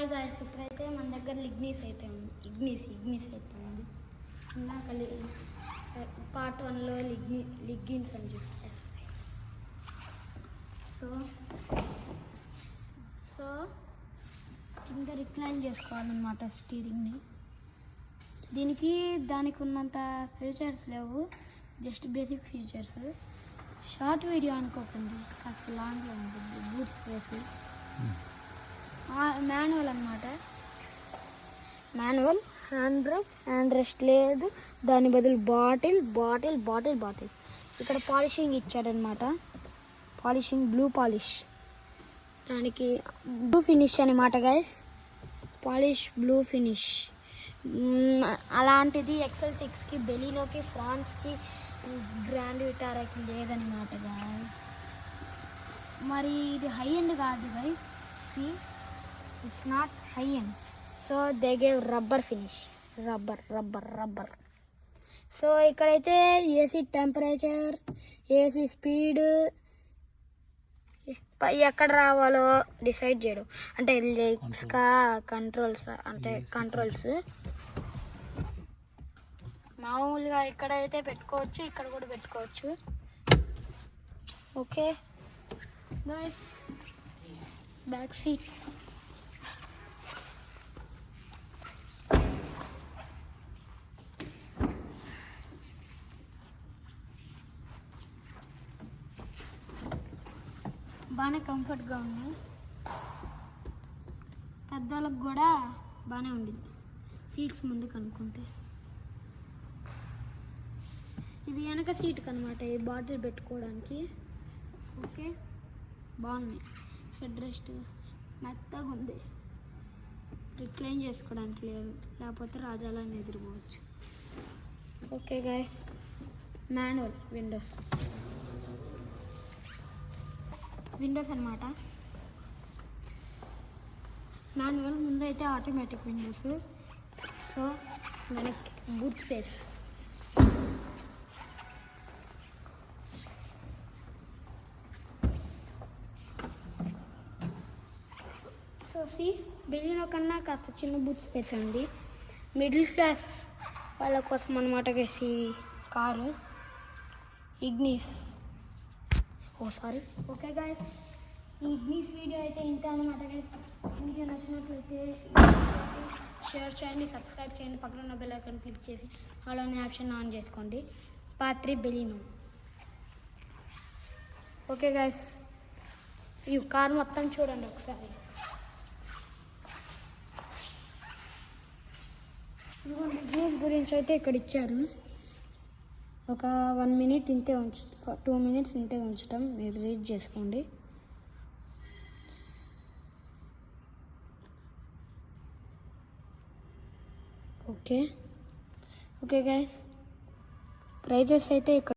Hi guys, ఇప్పుడైతే మన దగ్గర ఇగ్నిస్ అయితే ఉంది. ఇగ్నిస్ అయితే ఉంది. ఇందాక పార్ట్ 1లో లిగ్గిన్స్ అని చెప్పేసి. సో కింద రిక్లైన్ చేసుకోవాలన్నమాట స్టీరింగ్ని. దానికి ఉన్నంత ఫీచర్స్ లేవు, just basic features. Short video అనుకోకండి, కాస్త లాంగ్లో ఉంటుంది. బూట్ స్పేస్ మాన్యువల్ అన్నమాట. Manual, hand brake, hand rest లేదు, దాని బదులు బాటిల్. ఇక్కడ పాలిషింగ్ ఇచ్చాడనమాట, పాలిషింగ్ బ్లూ పాలిష్, దానికి బ్లూ ఫినిష్ అనమాట గైస్. పాలిష్ బ్లూ ఫినిష్ అలాంటిది ఎక్సెల్ 6కి, బెలినోకి, ఫ్రాన్స్కి, గ్రాండ్ విటారాకి లేదనమాట గైస్. మరి ఇది హై ఎండ్ కాదు guys, see it's not high end. So they gave rubber finish, rubber. So ఇక్కడైతే ఏసీ టెంపరేచర్, ఏసీ స్పీడ్ ఎక్కడ రావాలో డిసైడ్ చేయడం, అంటే లెగ్స్కా కంట్రోల్స్ మామూలుగా ఇక్కడైతే పెట్టుకోవచ్చు, ఇక్కడ కూడా పెట్టుకోవచ్చు. Okay nice. బ్యాక్ సీట్ బాగానే కంఫర్ట్గా ఉంది, పెద్దవాళ్ళకి కూడా బాగానే ఉండింది సీట్స్ ముందుకు అనుకుంటే. ఇది వెనక సీట్కి అనమాట, ఈ బాటిల్ పెట్టుకోవడానికి. ఓకే బాగుంది, హెడ్ రెస్ట్ మెత్తగా ఉంది, రిక్లైన్ చేసుకోవడానికి లేదు, లేకపోతే రాజాలని ఎదురుకోవచ్చు. ఓకే గైస్, మాన్యువల్ విండోస్ అనమాట. మాన్యువల్, ముందైతే ఆటోమేటిక్ విండోస్. సో మనకి బూట్ స్పేస్, సో బెలినో కన్నా కాస్త చిన్న బూట్ స్పేస్ ఉంది. మిడిల్ క్లాస్ వాళ్ళ కోసం అనమాట వేసి కారు ఇగ్నిస్. ఓకే గైస్, ఈ ఇగ్నిస్ వీడియో అయితే ఇంత అనమాట గైస్. వీడియో నచ్చినట్లయితే షేర్ చేయండి, సబ్స్క్రైబ్ చేయండి, పక్కన ఉన్న బెల్ ఐకాన్ క్లిక్ చేసి అలానే ఆప్షన్ ఆన్ చేసుకోండి. Part 3 Baleno. ఓకే గైస్, ఈ కార్ మొత్తం చూడండి ఒకసారి. ఇదిగోండి, ఇగ్నిస్ గురించి అయితే ఇక్కడ ఇచ్చారు. ఒక 1 మినిట్ ఇంతే 2 మినిట్స్ ఇంతే ఉంచటం, మీరు రీడ్ చేసుకోండి. ఓకే గైస్, ప్రైజెస్ అయితే ఇక్కడ